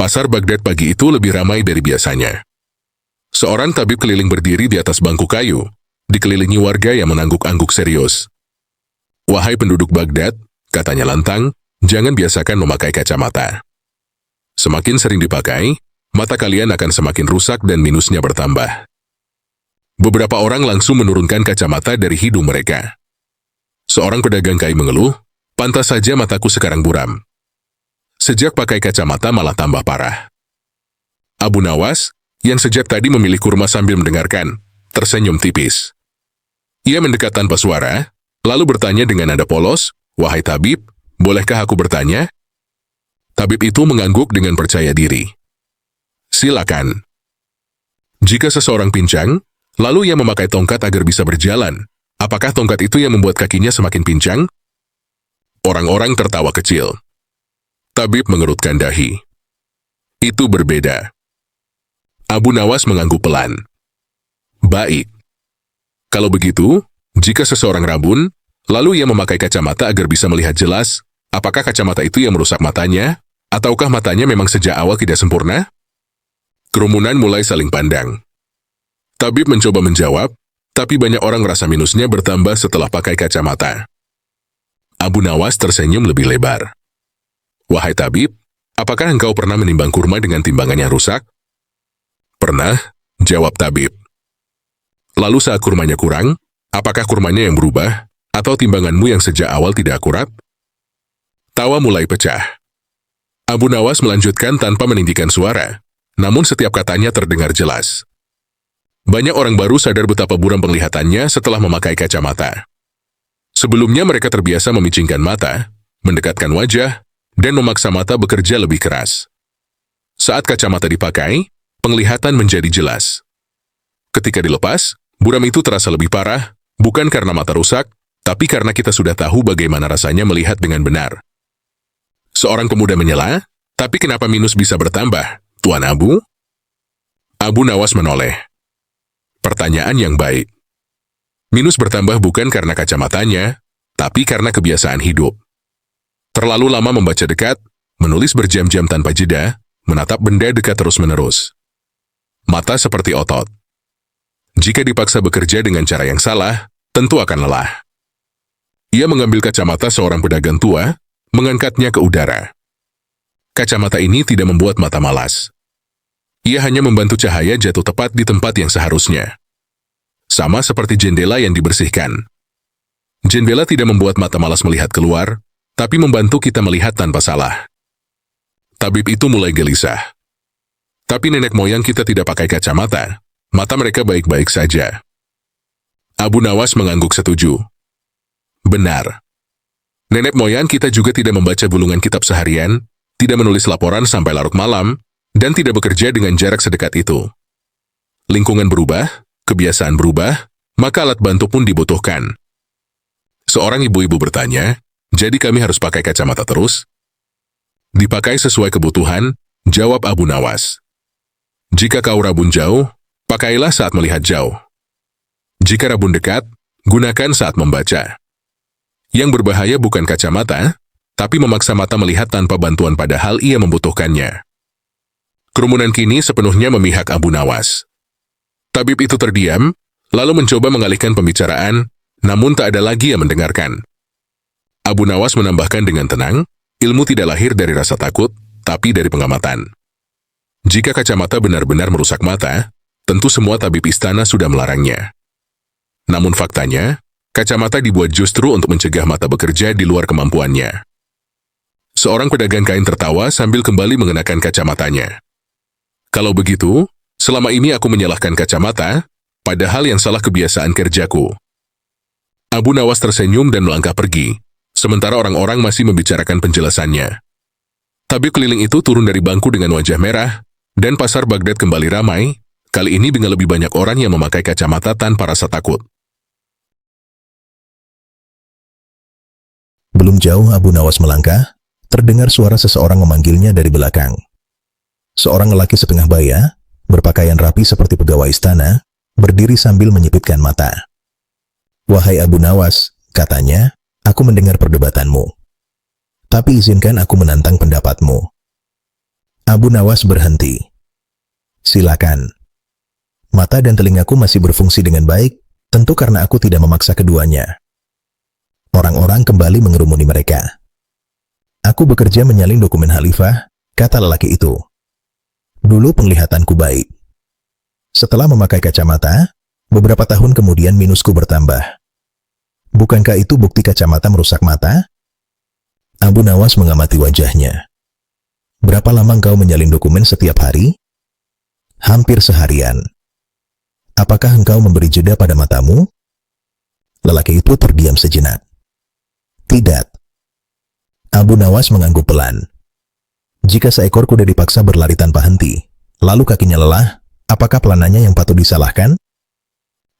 Pasar Baghdad pagi itu lebih ramai dari biasanya. Seorang tabib keliling berdiri di atas bangku kayu, dikelilingi warga yang mengangguk-angguk serius. "Wahai penduduk Baghdad," katanya lantang, "jangan biasakan memakai kacamata. Semakin sering dipakai, mata kalian akan semakin rusak dan minusnya bertambah." Beberapa orang langsung menurunkan kacamata dari hidung mereka. Seorang pedagang kain mengeluh, "Pantas saja mataku sekarang buram. Sejak pakai kacamata malah tambah parah." Abu Nawas, yang sejak tadi memilih kurma sambil mendengarkan, tersenyum tipis. Ia mendekat tanpa suara, lalu bertanya dengan nada polos, "Wahai tabib, bolehkah aku bertanya?" Tabib itu mengangguk dengan percaya diri. "Silakan." Jika seseorang pincang, lalu ia memakai tongkat agar bisa berjalan, apakah tongkat itu yang membuat kakinya semakin pincang? Orang-orang tertawa kecil. Tabib mengerutkan dahi. "Itu berbeda." Abu Nawas mengangguk pelan. "Baik. Kalau begitu, jika seseorang rabun, lalu ia memakai kacamata agar bisa melihat jelas, apakah kacamata itu yang merusak matanya, ataukah matanya memang sejak awal tidak sempurna?" Kerumunan mulai saling pandang. Tabib mencoba menjawab, tapi banyak orang merasa minusnya bertambah setelah pakai kacamata. Abu Nawas tersenyum lebih lebar. "Wahai tabib, apakah engkau pernah menimbang kurma dengan timbangan yang rusak?" "Pernah," jawab tabib. "Lalu saat kurmanya kurang, apakah kurmanya yang berubah, atau timbanganmu yang sejak awal tidak akurat?" Tawa mulai pecah. Abu Nawas melanjutkan tanpa meninggikan suara, namun setiap katanya terdengar jelas. Banyak orang baru sadar betapa buram penglihatannya setelah memakai kacamata. Sebelumnya mereka terbiasa memicingkan mata, mendekatkan wajah, dan memaksa mata bekerja lebih keras. Saat kacamata dipakai, penglihatan menjadi jelas. Ketika dilepas, buram itu terasa lebih parah, bukan karena mata rusak, tapi karena kita sudah tahu bagaimana rasanya melihat dengan benar. Seorang pemuda menyela, "Tapi kenapa minus bisa bertambah, Tuan Abu?" Abu Nawas menoleh. "Pertanyaan yang baik. Minus bertambah bukan karena kacamatanya, tapi karena kebiasaan hidup. Terlalu lama membaca dekat, menulis berjam-jam tanpa jeda, menatap benda dekat terus-menerus. Mata seperti otot. Jika dipaksa bekerja dengan cara yang salah, tentu akan lelah." Ia mengambil kacamata seorang pedagang tua, mengangkatnya ke udara. Kacamata ini tidak membuat mata malas. Ia hanya membantu cahaya jatuh tepat di tempat yang seharusnya. Sama seperti jendela yang dibersihkan. Jendela tidak membuat mata malas melihat keluar, tapi membantu kita melihat tanpa salah. Tabib itu mulai gelisah. "Tapi nenek moyang kita tidak pakai kacamata, mata mereka baik-baik saja." Abu Nawas mengangguk setuju. "Benar. Nenek moyang kita juga tidak membaca gulungan kitab seharian, tidak menulis laporan sampai larut malam, dan tidak bekerja dengan jarak sedekat itu. Lingkungan berubah, kebiasaan berubah, maka alat bantu pun dibutuhkan." Seorang ibu-ibu bertanya, "Jadi kami harus pakai kacamata terus?" "Dipakai sesuai kebutuhan," jawab Abu Nawas. "Jika kau rabun jauh, pakailah saat melihat jauh. Jika rabun dekat, gunakan saat membaca. Yang berbahaya bukan kacamata, tapi memaksa mata melihat tanpa bantuan padahal ia membutuhkannya." Kerumunan kini sepenuhnya memihak Abu Nawas. Tabib itu terdiam, lalu mencoba mengalihkan pembicaraan, namun tak ada lagi yang mendengarkan. Abu Nawas menambahkan dengan tenang, "Ilmu tidak lahir dari rasa takut, tapi dari pengamatan. Jika kacamata benar-benar merusak mata, tentu semua tabib istana sudah melarangnya. Namun faktanya, kacamata dibuat justru untuk mencegah mata bekerja di luar kemampuannya." Seorang pedagang kain tertawa sambil kembali mengenakan kacamatanya. "Kalau begitu, selama ini aku menyalahkan kacamata, padahal yang salah kebiasaan kerjaku." Abu Nawas tersenyum dan melangkah pergi, sementara orang-orang masih membicarakan penjelasannya. Tabib keliling itu turun dari bangku dengan wajah merah, dan pasar Baghdad kembali ramai, kali ini dengan lebih banyak orang yang memakai kacamata tanpa rasa takut. Belum jauh Abu Nawas melangkah, terdengar suara seseorang memanggilnya dari belakang. Seorang lelaki setengah baya, berpakaian rapi seperti pegawai istana, berdiri sambil menyipitkan mata. "Wahai Abu Nawas," katanya, "aku mendengar perdebatanmu. Tapi izinkan aku menantang pendapatmu." Abu Nawas berhenti. Silakan. Mata dan telingaku masih berfungsi dengan baik, tentu karena aku tidak memaksa keduanya. Orang-orang kembali mengerumuni mereka. Aku bekerja menyalin dokumen khalifah, kata lelaki itu. Dulu penglihatanku baik. Setelah memakai kacamata, beberapa tahun kemudian minusku bertambah. Bukankah itu bukti kacamata merusak mata? Abu Nawas mengamati wajahnya. Berapa lama engkau menyalin dokumen setiap hari? Hampir seharian. Apakah engkau memberi jeda pada matamu? Lelaki itu terdiam sejenak. Tidak. Abu Nawas mengangguk pelan. Jika seekor kuda dipaksa berlari tanpa henti, lalu kakinya lelah, apakah pelanannya yang patut disalahkan?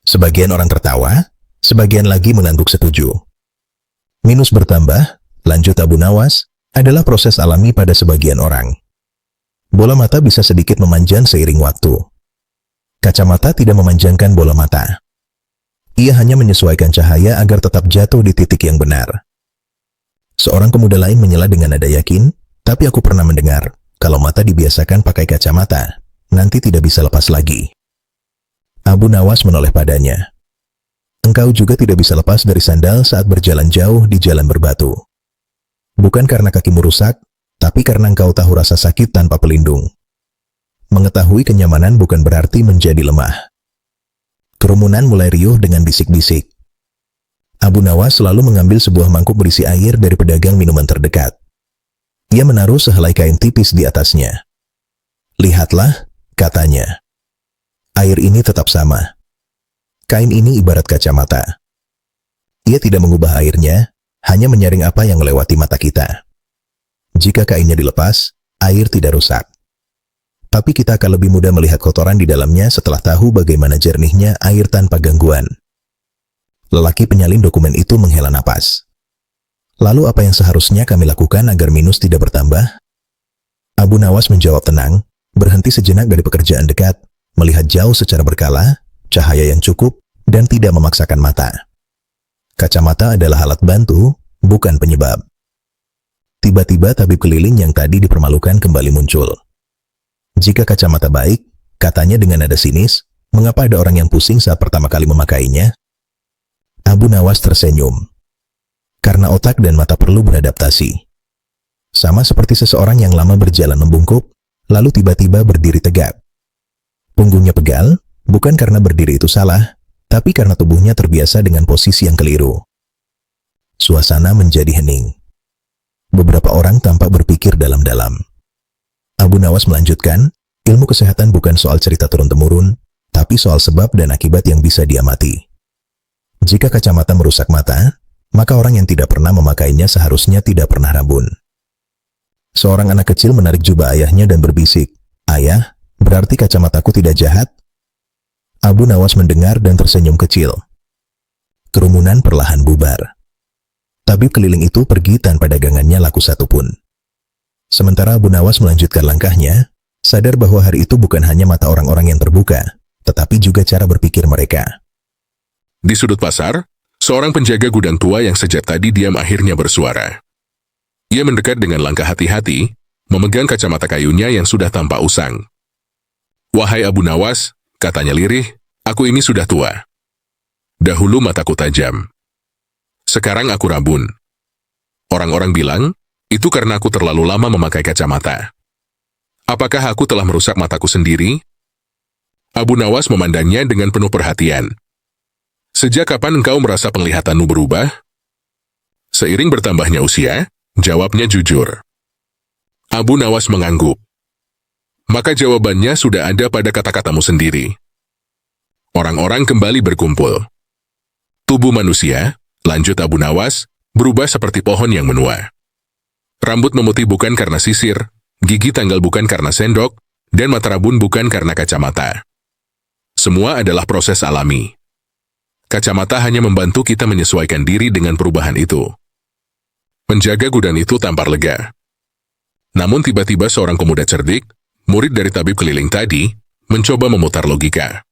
Sebagian orang tertawa, sebagian lagi mengangguk setuju. Minus bertambah, lanjut Abu Nawas, adalah proses alami pada sebagian orang. Bola mata bisa sedikit memanjang seiring waktu. Kacamata tidak memanjangkan bola mata. Ia hanya menyesuaikan cahaya agar tetap jatuh di titik yang benar. Seorang pemuda lain menyela dengan nada yakin, tapi aku pernah mendengar, kalau mata dibiasakan pakai kacamata, nanti tidak bisa lepas lagi. Abu Nawas menoleh padanya. Engkau juga tidak bisa lepas dari sandal saat berjalan jauh di jalan berbatu. Bukan karena kakimu rusak, tapi karena engkau tahu rasa sakit tanpa pelindung. Mengetahui kenyamanan bukan berarti menjadi lemah. Kerumunan mulai riuh dengan bisik-bisik. Abu Nawas selalu mengambil sebuah mangkuk berisi air dari pedagang minuman terdekat. Ia menaruh sehelai kain tipis di atasnya. Lihatlah, katanya. Air ini tetap sama. Kain ini ibarat kacamata. Ia tidak mengubah airnya, hanya menyaring apa yang melewati mata kita. Jika kainnya dilepas, air tidak rusak. Tapi kita akan lebih mudah melihat kotoran di dalamnya setelah tahu bagaimana jernihnya air tanpa gangguan. Lelaki penyalin dokumen itu menghela napas. Lalu apa yang seharusnya kami lakukan agar minus tidak bertambah? Abu Nawas menjawab tenang, berhenti sejenak dari pekerjaan dekat, melihat jauh secara berkala, cahaya yang cukup, dan tidak memaksakan mata. Kacamata adalah alat bantu, bukan penyebab. Tiba-tiba tabib keliling yang tadi dipermalukan kembali muncul. Jika kacamata baik, katanya dengan nada sinis, mengapa ada orang yang pusing saat pertama kali memakainya? Abu Nawas tersenyum. Karena otak dan mata perlu beradaptasi. Sama seperti seseorang yang lama berjalan membungkuk, lalu tiba-tiba berdiri tegak. Punggungnya pegal, bukan karena berdiri itu salah, tapi karena tubuhnya terbiasa dengan posisi yang keliru. Suasana menjadi hening. Beberapa orang tampak berpikir dalam-dalam. Abu Nawas melanjutkan, ilmu kesehatan bukan soal cerita turun-temurun, tapi soal sebab dan akibat yang bisa diamati. Jika kacamata merusak mata, maka orang yang tidak pernah memakainya seharusnya tidak pernah rabun. Seorang anak kecil menarik jubah ayahnya dan berbisik, "Ayah, berarti kacamataku tidak jahat?" Abu Nawas mendengar dan tersenyum kecil. Kerumunan perlahan bubar. Tabib keliling itu pergi tanpa dagangannya laku satupun. Sementara Abu Nawas melanjutkan langkahnya, sadar bahwa hari itu bukan hanya mata orang-orang yang terbuka, tetapi juga cara berpikir mereka. Di sudut pasar, seorang penjaga gudang tua yang sejak tadi diam akhirnya bersuara. Ia mendekat dengan langkah hati-hati, memegang kacamata kayunya yang sudah tampak usang. "Wahai Abu Nawas," katanya lirih, "aku ini sudah tua. Dahulu mataku tajam. Sekarang aku rabun. Orang-orang bilang, itu karena aku terlalu lama memakai kacamata. Apakah aku telah merusak mataku sendiri?" Abu Nawas memandangnya dengan penuh perhatian. "Sejak kapan engkau merasa penglihatanmu berubah?" Seiring bertambahnya usia, jawabnya jujur. Abu Nawas mengangguk. "Maka jawabannya sudah ada pada kata-katamu sendiri." Orang-orang kembali berkumpul. Tubuh manusia, lanjut Abu Nawas, berubah seperti pohon yang menua. Rambut memutih bukan karena sisir, gigi tanggal bukan karena sendok, dan mata rabun bukan karena kacamata. Semua adalah proses alami. Kacamata hanya membantu kita menyesuaikan diri dengan perubahan itu. Penjaga gudang itu tampar lega. Namun tiba-tiba seorang pemuda cerdik, murid dari tabib keliling tadi, mencoba memutar logika.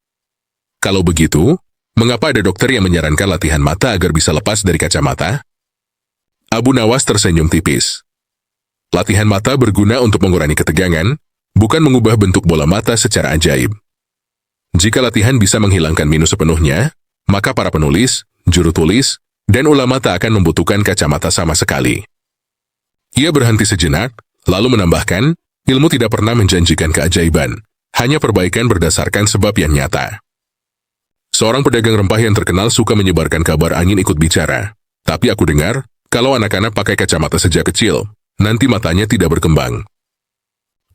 Kalau begitu, mengapa ada dokter yang menyarankan latihan mata agar bisa lepas dari kacamata? Abu Nawas tersenyum tipis. Latihan mata berguna untuk mengurangi ketegangan, bukan mengubah bentuk bola mata secara ajaib. Jika latihan bisa menghilangkan minus sepenuhnya, maka para penulis, juru tulis, dan ulama tak akan membutuhkan kacamata sama sekali. Ia berhenti sejenak, lalu menambahkan, ilmu tidak pernah menjanjikan keajaiban, hanya perbaikan berdasarkan sebab yang nyata. Seorang pedagang rempah yang terkenal suka menyebarkan kabar angin ikut bicara, tapi aku dengar, kalau anak-anak pakai kacamata sejak kecil, nanti matanya tidak berkembang.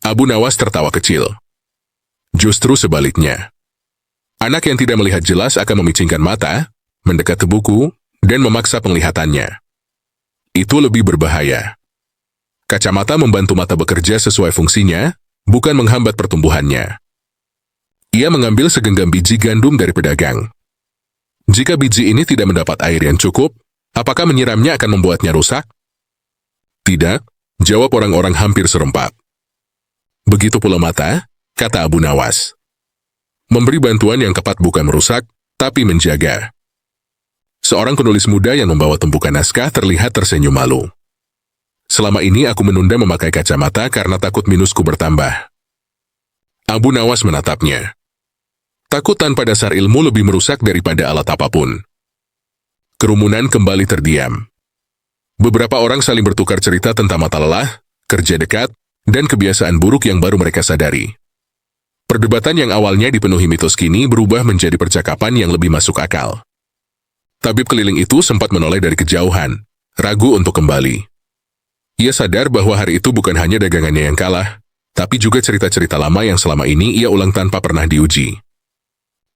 Abu Nawas tertawa kecil. Justru sebaliknya. Anak yang tidak melihat jelas akan memicingkan mata, mendekat ke buku, dan memaksa penglihatannya. Itu lebih berbahaya. Kacamata membantu mata bekerja sesuai fungsinya, bukan menghambat pertumbuhannya. Ia mengambil segenggam biji gandum dari pedagang. Jika biji ini tidak mendapat air yang cukup, apakah menyiramnya akan membuatnya rusak? Tidak, jawab orang-orang hampir serempak. Begitu pula mata, kata Abu Nawas. Memberi bantuan yang tepat bukan merusak, tapi menjaga. Seorang penulis muda yang membawa tumpukan naskah terlihat tersenyum malu. Selama ini aku menunda memakai kacamata karena takut minusku bertambah. Abu Nawas menatapnya. Takut tanpa dasar ilmu lebih merusak daripada alat apapun. Kerumunan kembali terdiam. Beberapa orang saling bertukar cerita tentang mata lelah, kerja dekat, dan kebiasaan buruk yang baru mereka sadari. Perdebatan yang awalnya dipenuhi mitos kini berubah menjadi percakapan yang lebih masuk akal. Tabib keliling itu sempat menoleh dari kejauhan, ragu untuk kembali. Ia sadar bahwa hari itu bukan hanya dagangannya yang kalah, tapi juga cerita-cerita lama yang selama ini ia ulang tanpa pernah diuji.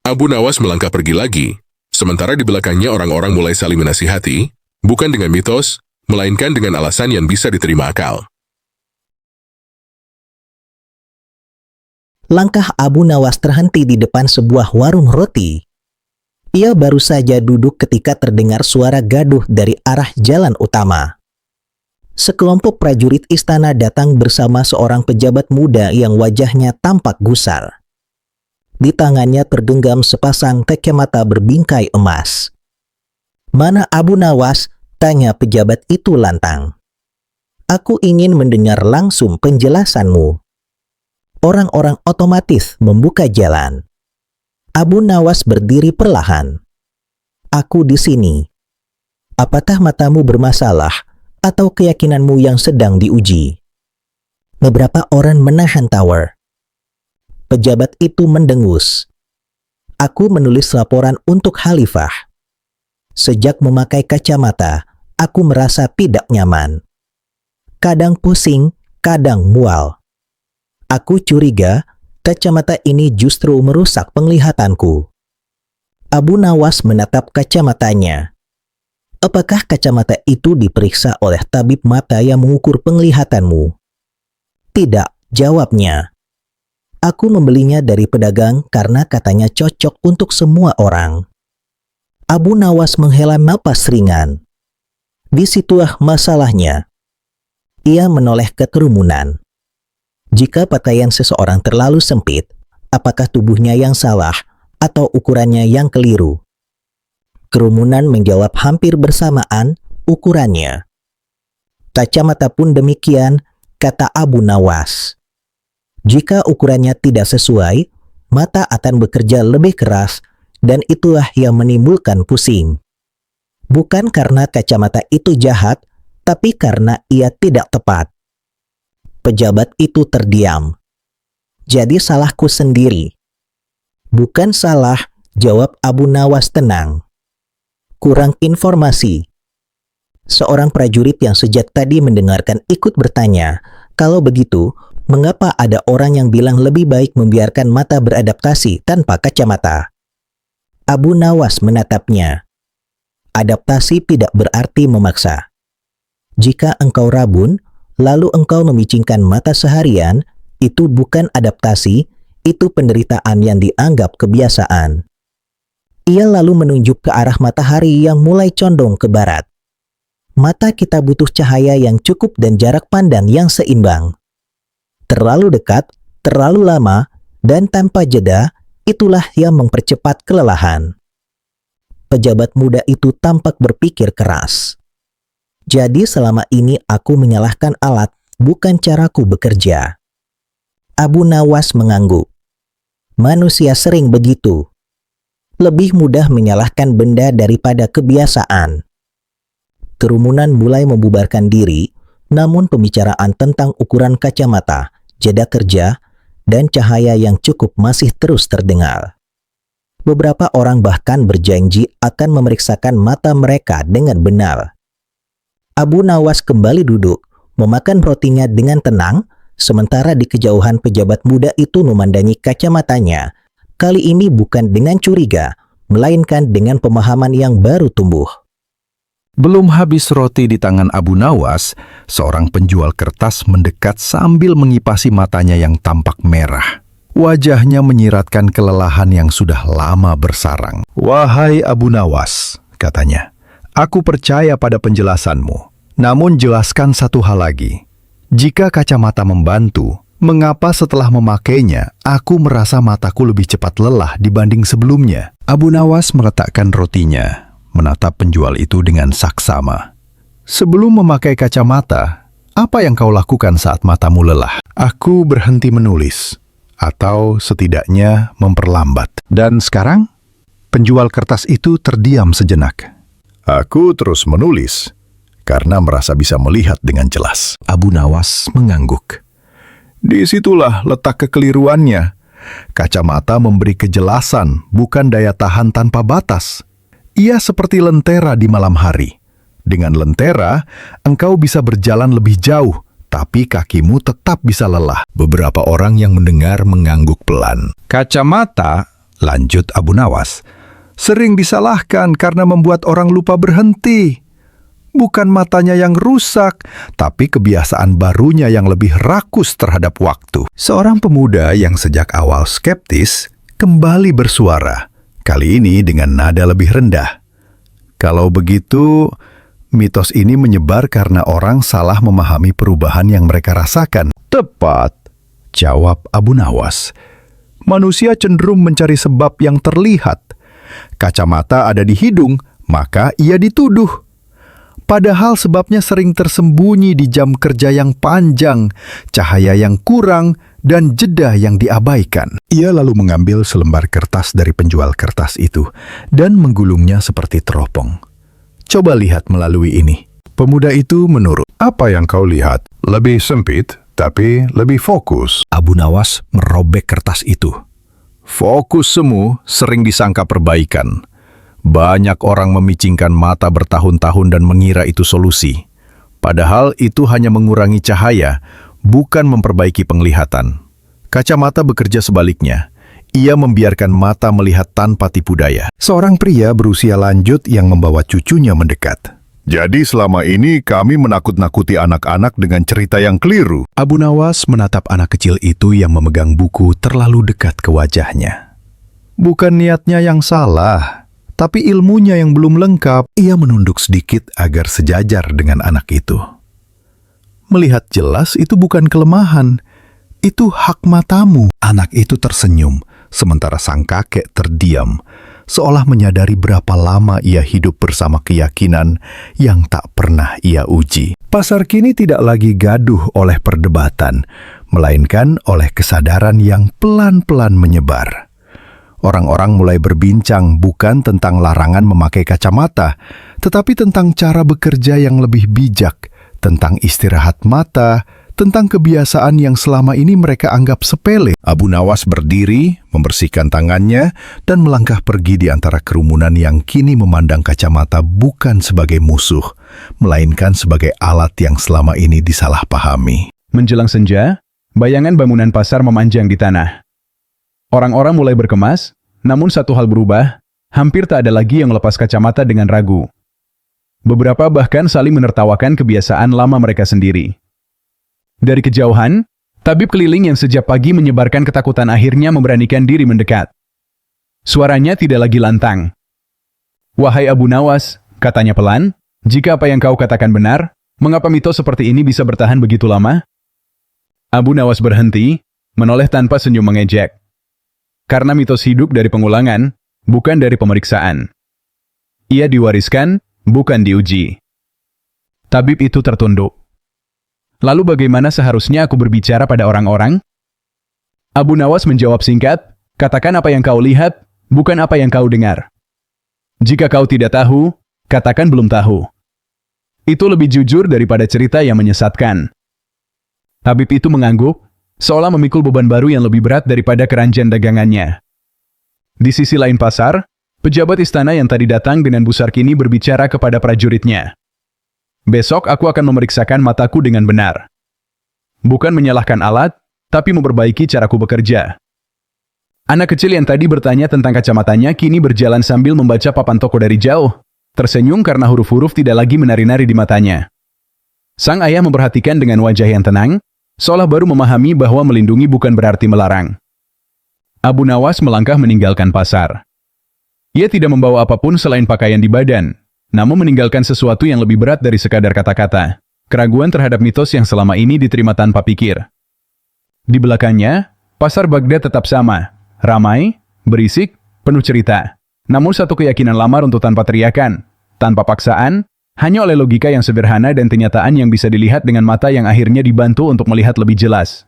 Abu Nawas melangkah pergi lagi, sementara di belakangnya orang-orang mulai saling menasihati, bukan dengan mitos, melainkan dengan alasan yang bisa diterima akal. Langkah Abu Nawas terhenti di depan sebuah warung roti. Ia baru saja duduk ketika terdengar suara gaduh dari arah jalan utama. Sekelompok prajurit istana datang bersama seorang pejabat muda yang wajahnya tampak gusar. Di tangannya tergenggam sepasang kacamata berbingkai emas. "Mana Abu Nawas?" tanya pejabat itu lantang. "Aku ingin mendengar langsung penjelasanmu." Orang-orang otomatis membuka jalan. Abu Nawas berdiri perlahan. "Aku di sini. Apakah matamu bermasalah atau keyakinanmu yang sedang diuji?" Beberapa orang menahan tower. Pejabat itu mendengus. "Aku menulis laporan untuk Khalifah. Sejak memakai kacamata, aku merasa tidak nyaman. Kadang pusing, kadang mual. Aku curiga kacamata ini justru merusak penglihatanku." Abu Nawas menatap kacamatanya. "Apakah kacamata itu diperiksa oleh tabib mata yang mengukur penglihatanmu?" "Tidak," jawabnya. "Aku membelinya dari pedagang karena katanya cocok untuk semua orang." Abu Nawas menghela napas ringan. Disitulah masalahnya. Ia menoleh ke kerumunan. Jika pakaian seseorang terlalu sempit, apakah tubuhnya yang salah atau ukurannya yang keliru? Kerumunan menjawab hampir bersamaan, ukurannya. Kacamata pun demikian, kata Abu Nawas. Jika ukurannya tidak sesuai, mata akan bekerja lebih keras dan itulah yang menimbulkan pusing. Bukan karena kacamata itu jahat, tapi karena ia tidak tepat. Pejabat itu terdiam. "Jadi salahku sendiri." "Bukan salah," jawab Abu Nawas tenang. "Kurang informasi." Seorang prajurit yang sejak tadi mendengarkan ikut bertanya, "Kalau begitu, mengapa ada orang yang bilang lebih baik membiarkan mata beradaptasi tanpa kacamata?" Abu Nawas menatapnya. "Adaptasi tidak berarti memaksa. Jika engkau rabun, lalu engkau memicingkan mata seharian, itu bukan adaptasi, itu penderitaan yang dianggap kebiasaan." Ia lalu menunjuk ke arah matahari yang mulai condong ke barat. "Mata kita butuh cahaya yang cukup dan jarak pandang yang seimbang. Terlalu dekat, terlalu lama, dan tanpa jeda, itulah yang mempercepat kelelahan." Pejabat muda itu tampak berpikir keras. "Jadi selama ini aku menyalahkan alat, bukan caraku bekerja. Abu Nawas mengangguk. Manusia sering begitu. Lebih mudah menyalahkan benda daripada kebiasaan. Kerumunan mulai membubarkan diri, namun pembicaraan tentang ukuran kacamata, jeda kerja, dan cahaya yang cukup masih terus terdengar. Beberapa orang bahkan berjanji akan memeriksakan mata mereka dengan benar. Abu Nawas kembali duduk, memakan rotinya dengan tenang, sementara di kejauhan pejabat muda itu memandangi kacamatanya. Kali ini bukan dengan curiga, melainkan dengan pemahaman yang baru tumbuh. Belum habis roti di tangan Abu Nawas, seorang penjual kertas mendekat sambil mengipasi matanya yang tampak merah. Wajahnya menyiratkan kelelahan yang sudah lama bersarang. "Wahai Abu Nawas," katanya, "aku percaya pada penjelasanmu. Namun jelaskan satu hal lagi. Jika kacamata membantu, mengapa setelah memakainya, aku merasa mataku lebih cepat lelah dibanding sebelumnya?" Abu Nawas meletakkan rotinya, menatap penjual itu dengan saksama. "Sebelum memakai kacamata, apa yang kau lakukan saat matamu lelah?" "Aku berhenti menulis, atau setidaknya memperlambat." "Dan sekarang?" Penjual kertas itu terdiam sejenak. "Aku terus menulis, karena merasa bisa melihat dengan jelas." Abu Nawas mengangguk. "Disitulah letak kekeliruannya. Kacamata memberi kejelasan, bukan daya tahan tanpa batas. Ia seperti lentera di malam hari. Dengan lentera, engkau bisa berjalan lebih jauh, tapi kakimu tetap bisa lelah." Beberapa orang yang mendengar mengangguk pelan. "Kacamata," lanjut Abu Nawas, "sering disalahkan karena membuat orang lupa berhenti. Bukan matanya yang rusak, tapi kebiasaan barunya yang lebih rakus terhadap waktu." Seorang pemuda yang sejak awal skeptis kembali bersuara, kali ini dengan nada lebih rendah. "Kalau begitu, mitos ini menyebar karena orang salah memahami perubahan yang mereka rasakan." "Tepat," jawab Abu Nawas. "Manusia cenderung mencari sebab yang terlihat. Kacamata ada di hidung, maka ia dituduh. Padahal sebabnya sering tersembunyi di jam kerja yang panjang, cahaya yang kurang, dan jeda yang diabaikan." Ia lalu mengambil selembar kertas dari penjual kertas itu dan menggulungnya seperti teropong. "Coba lihat melalui ini." Pemuda itu menurut. "Apa yang kau lihat? Lebih sempit, tapi lebih fokus." Abu Nawas merobek kertas itu. "Fokus semu sering disangka perbaikan. Banyak orang memicingkan mata bertahun-tahun dan mengira itu solusi. Padahal itu hanya mengurangi cahaya, bukan memperbaiki penglihatan. Kacamata bekerja sebaliknya. Ia membiarkan mata melihat tanpa tipu daya." Seorang pria berusia lanjut yang membawa cucunya mendekat. "Jadi selama ini kami menakut-nakuti anak-anak dengan cerita yang keliru." Abu Nawas menatap anak kecil itu yang memegang buku terlalu dekat ke wajahnya. "Bukan niatnya yang salah, tapi ilmunya yang belum lengkap." Ia menunduk sedikit agar sejajar dengan anak itu. "Melihat jelas itu bukan kelemahan, itu hak matamu." Anak itu tersenyum, sementara sang kakek terdiam, seolah menyadari berapa lama ia hidup bersama keyakinan yang tak pernah ia uji. Pasar kini tidak lagi gaduh oleh perdebatan, melainkan oleh kesadaran yang pelan-pelan menyebar. Orang-orang mulai berbincang bukan tentang larangan memakai kacamata, tetapi tentang cara bekerja yang lebih bijak, tentang istirahat mata, tentang kebiasaan yang selama ini mereka anggap sepele. Abu Nawas berdiri, membersihkan tangannya, dan melangkah pergi di antara kerumunan yang kini memandang kacamata bukan sebagai musuh, melainkan sebagai alat yang selama ini disalahpahami. Menjelang senja, bayangan bangunan pasar memanjang di tanah. Orang-orang mulai berkemas, namun satu hal berubah, hampir tak ada lagi yang melepas kacamata dengan ragu. Beberapa bahkan saling menertawakan kebiasaan lama mereka sendiri. Dari kejauhan, tabib keliling yang sejak pagi menyebarkan ketakutan akhirnya memberanikan diri mendekat. Suaranya tidak lagi lantang. "Wahai Abu Nawas," katanya pelan, "jika apa yang kau katakan benar, mengapa mitos seperti ini bisa bertahan begitu lama?" Abu Nawas berhenti, menoleh tanpa senyum mengejek. Karena mitos hidup dari pengulangan, bukan dari pemeriksaan. Ia diwariskan, bukan diuji. Tabib itu tertunduk. "Lalu bagaimana seharusnya aku berbicara pada orang-orang?" Abu Nawas menjawab singkat, katakan apa yang kau lihat, bukan apa yang kau dengar. Jika kau tidak tahu, katakan belum tahu. Itu lebih jujur daripada cerita yang menyesatkan. Tabib itu mengangguk, seolah memikul beban baru yang lebih berat daripada keranjang dagangannya. Di sisi lain pasar, pejabat istana yang tadi datang dengan busar kini berbicara kepada prajuritnya. Besok aku akan memeriksakan mataku dengan benar. Bukan menyalahkan alat, tapi memperbaiki caraku bekerja. Anak kecil yang tadi bertanya tentang kacamatanya kini berjalan sambil membaca papan toko dari jauh, tersenyum karena huruf-huruf tidak lagi menari-nari di matanya. Sang ayah memperhatikan dengan wajah yang tenang, seolah baru memahami bahwa melindungi bukan berarti melarang. Abu Nawas melangkah meninggalkan pasar. Ia tidak membawa apapun selain pakaian di badan, namun meninggalkan sesuatu yang lebih berat dari sekadar kata-kata, keraguan terhadap mitos yang selama ini diterima tanpa pikir. Di belakangnya, pasar Baghdad tetap sama, ramai, berisik, penuh cerita. Namun satu keyakinan lama runtuh tanpa teriakan, tanpa paksaan, hanya oleh logika yang sederhana dan kenyataan yang bisa dilihat dengan mata yang akhirnya dibantu untuk melihat lebih jelas.